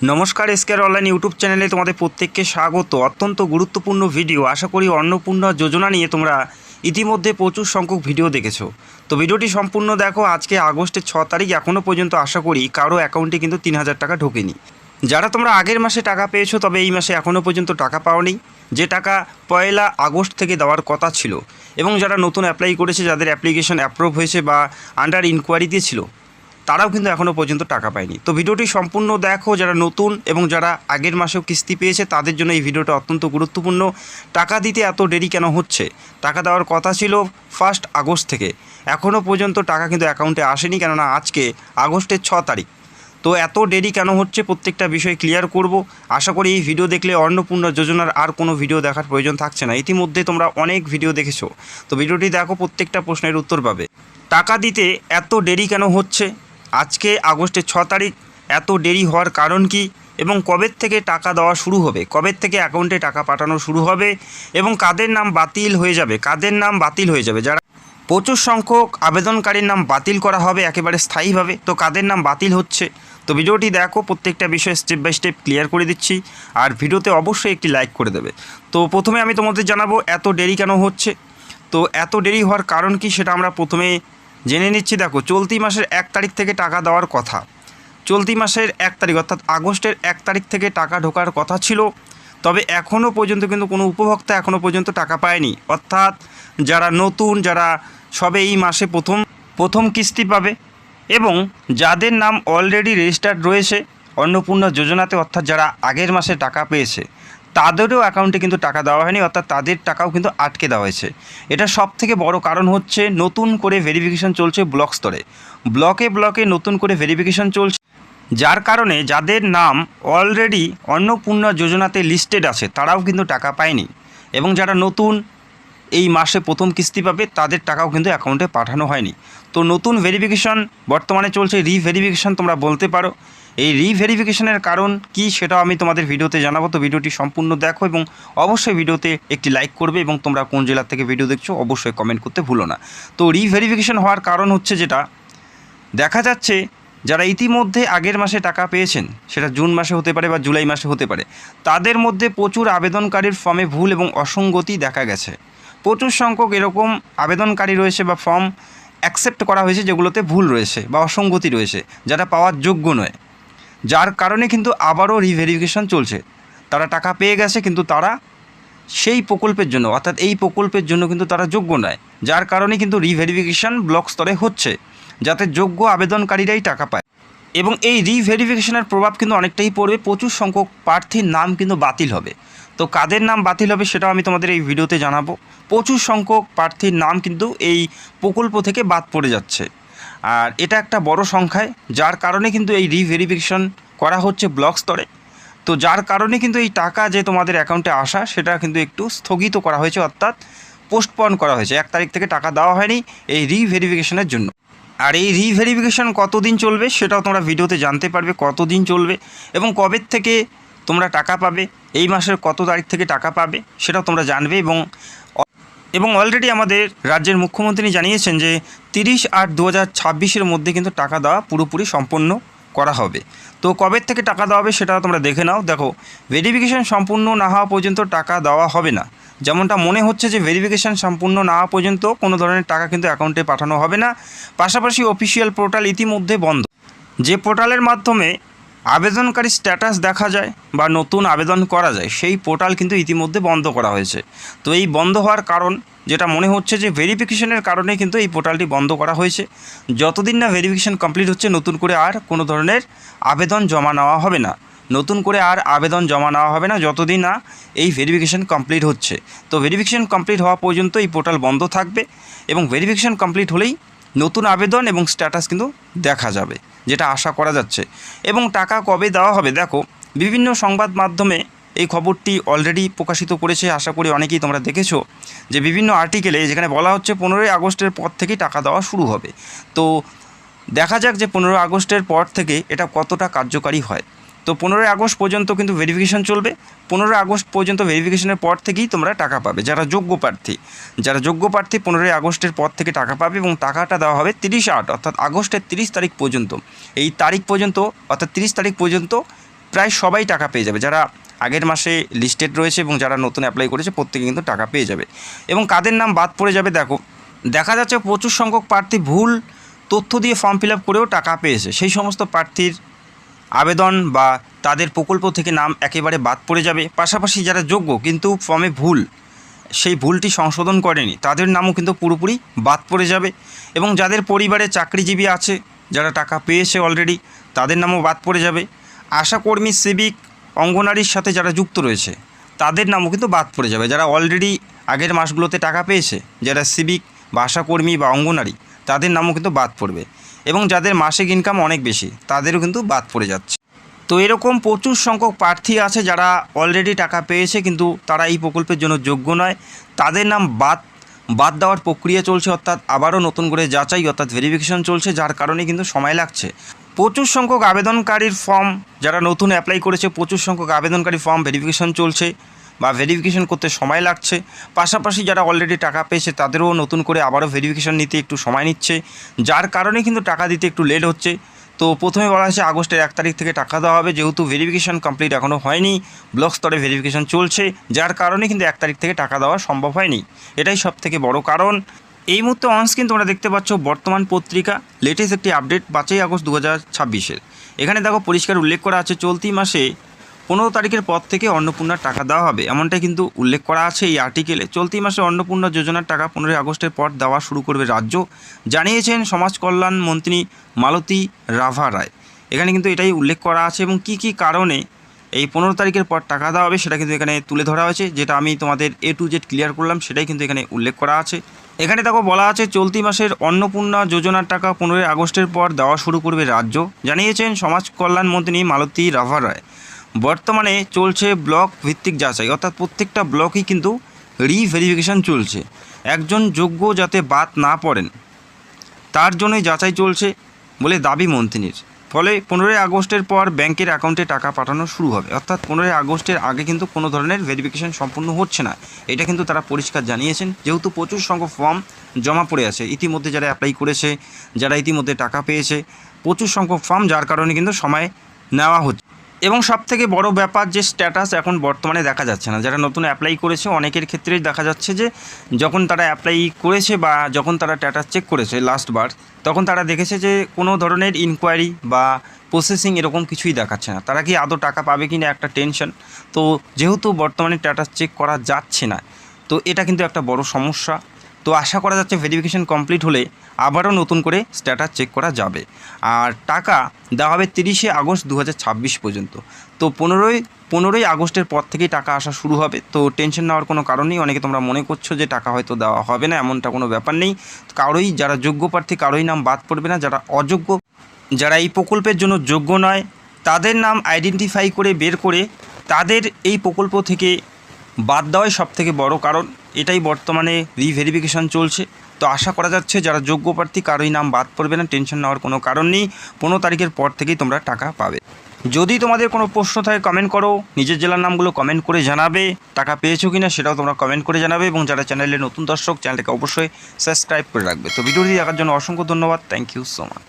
নমস্কার, এসকেআর online YouTube চ্যানেলে তোমাদের প্রত্যেককে স্বাগত। অত্যন্ত গুরুত্বপূর্ণ ভিডিও, আশা করি অন্নপূর্ণা যোজনা নিয়ে তোমরা ইতিমধ্যে প্রচুর সংখ্যক ভিডিও দেখেছো। তো ভিডিওটি সম্পূর্ণ দেখো। আজকে আগস্টের 6 তারিখ, এখনও পর্যন্ত আশা করি কারো অ্যাকাউন্টে কিন্তু 3000 টাকা ঢোকেনি। যারা তোমরা আগের মাসে টাকা পেয়েছো, তবে এই মাসে এখনও পর্যন্ত টাকা পাওনি, যে টাকা 1 আগস্ট থেকে দেওয়ার কথা ছিল, এবং যারা নতুন অ্যাপ্লাই করেছে, যাদের অ্যাপ্লিকেশন অ্যাপ্রুভ হয়েছে বা আন্ডার ইনকোয়ারিতে ছিল, তারাও কিন্তু এখনও পর্যন্ত টাকা পায়নি। তো ভিডিওটি সম্পূর্ণ দেখো। যারা নতুন এবং যারা আগের মাসেও কিস্তি পেয়েছে, তাদের জন্য এই ভিডিওটা অত্যন্ত গুরুত্বপূর্ণ। টাকা দিতে এত দেরি কেন হচ্ছে? টাকা দেওয়ার কথা ছিল 1 আগস্ট থেকে, এখনও পর্যন্ত টাকা কিন্তু অ্যাকাউন্টে আসেনি, কেননা আজকে আগস্টের 6 তারিখ। তো এত দেরি কেন হচ্ছে, প্রত্যেকটা বিষয় ক্লিয়ার করব। আশা করি এই ভিডিও দেখলে অন্নপূর্ণা যোজনার আর কোনো ভিডিও দেখার প্রয়োজন থাকছে না। ইতিমধ্যে তোমরা অনেক ভিডিও দেখেছো, তো ভিডিওটি দেখো, প্রত্যেকটা প্রশ্নের উত্তর পাবে। টাকা দিতে এত দেরি কেন হচ্ছে? আজকে আগস্টের 6 তারিখ, এত দেরি হওয়ার কারণ কি, এবং কবে থেকে টাকা দেওয়া শুরু হবে, কবে থেকে অ্যাকাউন্টে টাকা পাঠানো শুরু হবে, এবং কাদের নাম বাতিল হয়ে যাবে, যারা প্রচুর সংখ্যক আবেদনকারীর নাম বাতিল করা হবে একেবারে স্থায়ীভাবে, তো কাদের নাম বাতিল হচ্ছে। তো ভিডিওটি দেখো, প্রত্যেকটা বিষয় স্টেপ বাই স্টেপ ক্লিয়ার করে দিচ্ছি, আর ভিডিওতে অবশ্যই একটি লাইক করে দেবে। তো প্রথমে আমি তোমাদের জানাবো এত দেরি কেন হচ্ছে। তো এত দেরি হওয়ার কারণ কি, সেটা আমরা প্রথমে জেনে নিচ্ছি। দেখো, চলতি মাসের 1 তারিখ থেকে টাকা দেওয়ার কথা, চলতি মাসের 1 তারিখ অর্থাৎ আগস্টের 1 তারিখ থেকে টাকা ঢোকার কথা ছিল, তবে এখনও পর্যন্ত কিন্তু কোনো উপভোক্তা এখনও পর্যন্ত টাকা পায়নি। অর্থাৎ যারা নতুন, যারা সবে এই মাসে প্রথম কিস্তি পাবে, এবং যাদের নাম অলরেডি রেজিস্টার্ড রয়েছে অন্নপূর্ণা যোজনাতে, অর্থাৎ যারা আগের মাসে টাকা পেয়েছে, তাদেরও অ্যাকাউন্টে কিন্তু টাকা দেওয়া হয়নি, অর্থাৎ তাদের টাকাও কিন্তু আটকে দেওয়া হয়েছে। এটা সবথেকে বড় কারণ হচ্ছে, নতুন করে ভেরিফিকেশন চলছে ব্লক স্তরে, ব্লকে ব্লকে নতুন করে ভেরিফিকেশন চলছে, যার কারণে যাদের নাম অলরেডি অন্নপূর্ণা যোজনাতে লিস্টেড আছে, তারাও কিন্তু টাকা পায়নি, এবং যারা নতুন এই মাসে প্রথম কিস্তি পাবে, তাদের টাকাও কিন্তু অ্যাকাউন্টে পাঠানো হয়নি। তো নতুন ভেরিফিকেশন বর্তমানে চলছে, রিভেরিফিকেশন তোমরা বলতে পারো। এই রিভেরিফিকেশনের কারণ কি, সেটাও আমি তোমাদের ভিডিওতে জানাবো। তো ভিডিওটি সম্পূর্ণ দেখো, এবং অবশ্যই ভিডিওতে একটি লাইক করবে, এবং তোমরা কোন জেলা থেকে ভিডিও দেখছো অবশ্যই কমেন্ট করতে ভুলো না। তো রিভেরিফিকেশন হওয়ার কারণ হচ্ছে, যেটা দেখা যাচ্ছে, যারা ইতিমধ্যে আগের মাসে টাকা পেয়েছেন, সেটা জুন মাসে হতে পারে বা জুলাই মাসে হতে পারে, তাদের মধ্যে প্রচুর আবেদনকারীর ফর্মে ভুল এবং অসঙ্গতি দেখা গেছে। প্রচুর সংখ্যক এরকম আবেদনকারী রয়েছে বা ফর্ম অ্যাকসেপ্ট করা হয়েছে যেগুলোতে ভুল রয়েছে বা অসঙ্গতি রয়েছে, যারা পাওয়ার যোগ্য নয়, যার কারণে কিন্তু আবারও রিভেরিফিকেশন চলছে। তারা টাকা পেয়ে গেছে, কিন্তু তারা সেই প্রকল্পের জন্য, অর্থাৎ এই প্রকল্পের জন্য কিন্তু তারা যোগ্য নয়, যার কারণে কিন্তু রিভেরিফিকেশন ব্লক স্তরে হচ্ছে, যাতে যোগ্য আবেদনকারীরাই টাকা পায়। এবং এই রিভেরিফিকেশনের প্রভাব কিন্তু অনেকটাই পড়বে, প্রচুর সংখ্যক প্রার্থীর নাম কিন্তু বাতিল হবে। তো কাদের নাম বাতিল হবে সেটাও আমি তোমাদের এই ভিডিওতে জানাবো। প্রচুর সংখ্যক প্রার্থীর নাম কিন্তু এই প্রকল্প থেকে বাদ পড়ে যাচ্ছে, আর এটা একটা বড় সংখ্যায়, যার কারণে কিন্তু এই রিভেরিফিকেশন করা হচ্ছে ব্লক স্তরে। তো যার কারণে কিন্তু এই টাকা যে তোমাদের অ্যাকাউন্টে আসা, সেটা কিন্তু একটু স্থগিত করা হয়েছে, অর্থাৎ পোস্টপন করা হয়েছে। 1 তারিখ থেকে টাকা দেওয়া হয়নি এই রিভেরিফিকেশনের জন্য। আর এই রিভেরিফিকেশন কতদিন চলবে সেটাও তোমরা ভিডিওতে জানতে পারবে, কতদিন চলবে এবং কবে থেকে তোমরা টাকা পাবে, এই মাসের কত তারিখ থেকে টাকা পাবে সেটাও তোমরা জানবে। এবং অলরেডি আমাদের রাজ্যের মুখ্যমন্ত্রী জানিয়েছেন যে 30/8/2026 মধ্যে কিন্তু টাকা দেওয়া পুরোপুরি সম্পন্ন করা হবে। তো কবে থেকে টাকা দেওয়া হবে সেটা তোমরা দেখে নাও। দেখো, ভেরিফিকেশান সম্পূর্ণ না হওয়া পর্যন্ত টাকা দেওয়া হবে না। যেমনটা মনে হচ্ছে যে ভেরিফিকেশান সম্পূর্ণ না হওয়া পর্যন্ত কোনো ধরনের টাকা কিন্তু অ্যাকাউন্টে পাঠানো হবে না। পাশাপাশি অফিসিয়াল পোর্টাল ইতিমধ্যে বন্ধ, যে পোর্টালের মাধ্যমে আবেদনকারী স্ট্যাটাস দেখা যায় বা নতুন আবেদন করা যায়, সেই পোর্টাল কিন্তু ইতিমধ্যে বন্ধ করা হয়েছে। তো এই বন্ধ হওয়ার কারণ, যেটা মনে হচ্ছে যে ভেরিফিকেশনের কারণে কিন্তু এই পোর্টালটি বন্ধ করা হয়েছে। যতদিন না ভেরিফিকেশন কমপ্লিট হচ্ছে, নতুন করে আর কোনো ধরনের আবেদন জমা নেওয়া হবে না, যতদিন না এই ভেরিফিকেশন কমপ্লিট হচ্ছে। তো ভেরিফিকেশন কমপ্লিট হওয়া পর্যন্ত এই পোর্টাল বন্ধ থাকবে, এবং ভেরিফিকেশন কমপ্লিট হলেই নতুন আবেদন এবং স্ট্যাটাস কিন্তু দেখা যাবে, যেটা আশা করা যাচ্ছে। এবং টাকা কবে দেওয়া হবে, দেখো, বিভিন্ন সংবাদ মাধ্যমে এই খবরটি অলরেডি প্রকাশিত করেছে, আশা করি অনেকেই তোমরা দেখেছো, যে বিভিন্ন আর্টিকেলে যেখানে বলা হচ্ছে 15ই আগস্টের পর থেকেই টাকা দেওয়া শুরু হবে। তো দেখা যাক যে 15 আগস্টের পর থেকে এটা কতটা কার্যকারী হয়। তো 15 আগস্ট পর্যন্ত কিন্তু ভেরিফিকেশন চলবে। 15 আগস্ট পর্যন্ত ভেরিফিকেশনের পর থেকেই তোমরা টাকা পাবে, যারা যোগ্য প্রার্থী 15 আগস্টের পর থেকে টাকা পাবে, এবং টাকাটা দেওয়া হবে 30/8 অর্থাৎ আগস্টের 30 তারিখ পর্যন্ত। এই তারিখ পর্যন্ত, অর্থাৎ 30 তারিখ পর্যন্ত প্রায় সবাই টাকা পেয়ে যাবে। যারা আগের মাসে লিস্টেড রয়েছে এবং যারা নতুন অ্যাপ্লাই করেছে প্রত্যেকে কিন্তু টাকা পেয়ে যাবে। এবং কাদের নাম বাদ পড়ে যাবে দেখা যাচ্ছে প্রচুর সংখ্যক প্রার্থী ভুল তথ্য দিয়ে ফর্ম ফিল আপ করেও টাকা পেয়েছে। সেই সমস্ত প্রার্থীর আবেদন বা তাদের প্রকল্প থেকে নাম একেবারে বাদ পড়ে যাবে। পাশাপাশি যারা যোগ্য কিন্তু ফর্মে ভুল, সেই ভুলটি সংশোধন করেনি, তাদের নামও কিন্তু পুরোপুরি বাদ পড়ে যাবে। এবং যাদের পরিবারে চাকরিজীবী আছে, যারা টাকা পেয়েছে অলরেডি, তাদের নামও বাদ পড়ে যাবে। আশাকর্মী, সিভিক, অঙ্গনারীর সাথে যারা যুক্ত রয়েছে তাদের নামও কিন্তু বাদ পড়ে যাবে। যারা অলরেডি আগের মাসগুলোতে টাকা পেয়েছে, যারা সিভিক বা আশাকর্মী বা অঙ্গনারী, তাদের নামও কিন্তু বাদ পড়বে। এবং যাদের মাসিক ইনকাম অনেক বেশি, তাদেরও কিন্তু বাদ পড়ে যাচ্ছে। তো এরকম প্রচুর সংখ্যক প্রার্থী আছে যারা অলরেডি টাকা পেয়েছে কিন্তু তারা এই প্রকল্পের জন্য যোগ্য নয়, তাদের নাম বাদ দেওয়ার প্রক্রিয়া চলছে, অর্থাৎ আবারও নতুন করে যাচাই অর্থাৎ ভেরিফিকেশন চলছে, যার কারণে কিন্তু সময় লাগছে। প্রচুর সংখ্যক আবেদনকারীর ফর্ম, যারা নতুন অ্যাপ্লাই করেছে প্রচুর সংখ্যক আবেদনকারী ফর্ম ভেরিফিকেশন চলছে বা ভেরিফিকেশন করতে সময় লাগছে। পাশাপাশি যারা অলরেডি টাকা পেয়েছে তাদেরও নতুন করে আবারও ভেরিফিকেশন নিতে একটু সময় নিচ্ছে, যার কারণে কিন্তু টাকা দিতে একটু লেট হচ্ছে। তো প্রথমে বলা হয়েছে আগস্টের 1 তারিখ থেকে টাকা দেওয়া হবে, যেহেতু ভেরিফিকেশন কমপ্লিট এখনও হয়নি, ব্লক স্তরে ভেরিফিকেশন চলছে, যার কারণে কিন্তু 1 তারিখ থেকে টাকা দেওয়া সম্ভব হয়নি। এটাই সবথেকে বড় কারণ। এই মুহূর্তে অনস্ক্রিন তোমরা দেখতে পাচ্ছ বর্তমান পত্রিকা লেটেস্ট একটি আপডেট 5 আগস্ট 2026-এর। এখানে দেখো পরিষ্কার উল্লেখ করা আছে চলতি মাসে 15 তারিখের পর থেকে অন্নপূর্ণার টাকা দেওয়া হবে, এমনটাই কিন্তু উল্লেখ করা আছে এই আর্টিকেলে। চলতি মাসে অন্নপূর্ণা যোজনার টাকা 15 আগস্টের পর দেওয়া শুরু করবে রাজ্য, জানিয়েছেন সমাজ কল্যাণ মন্ত্রী মালতী রাভা রায়। এখানে কিন্তু এটাই উল্লেখ করা আছে এবং কি কি কারণে এই 15 তারিখের পর টাকা দেওয়া হবে সেটা কিন্তু এখানে তুলে ধরা হয়েছে, যেটা আমি তোমাদের A to Z ক্লিয়ার করলাম, সেটাই কিন্তু এখানে উল্লেখ করা আছে। এখানে দেখো বলা আছে চলতি মাসের অন্নপূর্ণা যোজনার টাকা 15 আগস্টের পর দেওয়া শুরু করবে রাজ্য, জানিয়েছেন সমাজ কল্যাণ মন্ত্রী মালতী রাভা রায়। বর্তমানে চলছে ব্লক ভিত্তিক যাচাই, অর্থাৎ প্রত্যেকটা ব্লকই কিন্তু রিভেরিফিকেশন চলছে। একজন যোগ্য যাতে বাদ না পড়েন তার জন্যই যাচাই চলছে বলে দাবি মন্ত্রীর। ফলে 15 আগস্টের পর ব্যাংকের অ্যাকাউন্টে টাকা পাঠানো শুরু হবে, অর্থাৎ 15 আগস্টের আগে কিন্তু কোনো ধরনের ভেরিফিকেশন সম্পূর্ণ হচ্ছে না, এটা কিন্তু তারা পরিষ্কার জানিয়েছেন। যেহেতু প্রচুর সংখ্যক ফর্ম জমা পড়ে আছে, ইতিমধ্যে যারা অ্যাপ্লাই করেছে, যারা ইতিমধ্যে টাকা পেয়েছে, প্রচুর সংখ্যক ফর্ম, যার কারণে কিন্তু সময় নেওয়া হচ্ছে। এবং সবথেকে বড় ব্যাপার যে স্ট্যাটাস এখন বর্তমানে দেখা যাচ্ছে না। যারা নতুন অ্যাপ্লাই করেছে অনেকের ক্ষেত্রেই দেখা যাচ্ছে যে যখন তারা অ্যাপ্লাই করেছে বা যখন তারা স্ট্যাটাস চেক করেছে লাস্টবার, তখন তারা দেখেছে যে কোনো ধরনের ইনকোয়ারি বা প্রসেসিং এরকম কিছুই দেখাচ্ছে না। তারা কি আদৌ টাকা পাবে কি না একটা টেনশন। তো যেহেতু বর্তমানে স্ট্যাটাস চেক করা যাচ্ছে না, তো এটা কিন্তু একটা বড় সমস্যা। তো আশা করা যাচ্ছে ভেরিফিকেশন কমপ্লিট হলে আবারও নতুন করে স্ট্যাটাস চেক করা যাবে। আর টাকা দেওয়া হবে 30 আগস্ট 2026 পর্যন্ত। তো 15 আগস্টের পর থেকেই টাকা আসা শুরু হবে। তো টেনশন নেওয়ার কোনো কারণ নেই। অনেকে তোমরা মনে করছো যে টাকা হয়তো দেওয়া হবে না, এমনটা কোনো ব্যাপার নেই। কারোই, যারা যোগ্য প্রার্থী কারোই নাম বাদ পড়বে না। যারা অযোগ্য, যারা এই প্রকল্পের জন্য যোগ্য নয়, তাদের নাম আইডেন্টিফাই করে বের করে তাদের এই প্রকল্প থেকে বাদ দেওয়াই সবথেকে বড় কারণ। এটাই বর্তমানে রিভেরিফিকেশন চলছে। তো আশা করা যাচ্ছে যারা যোগ্য প্রার্থী কারোই নাম বাদ পড়বে না, টেনশন নেওয়ার কোনো কারণ নেই। 15 তারিখের পর থেকেই তোমরা টাকা পাবে। যদি তোমাদের কোনো প্রশ্ন থাকে কমেন্ট করো, নিজের জেলার নামগুলো কমেন্ট করে জানাবে, টাকা পেয়েছো কিনা সেটাও তোমরা কমেন্ট করে জানাবে। এবং যারা চ্যানেলে নতুন দর্শক, চ্যানেলটাকে অবশ্যই সাবস্ক্রাইব করে রাখবে। তো ভিডিওটি দেখার জন্য অসংখ্য ধন্যবাদ। Thank you so much.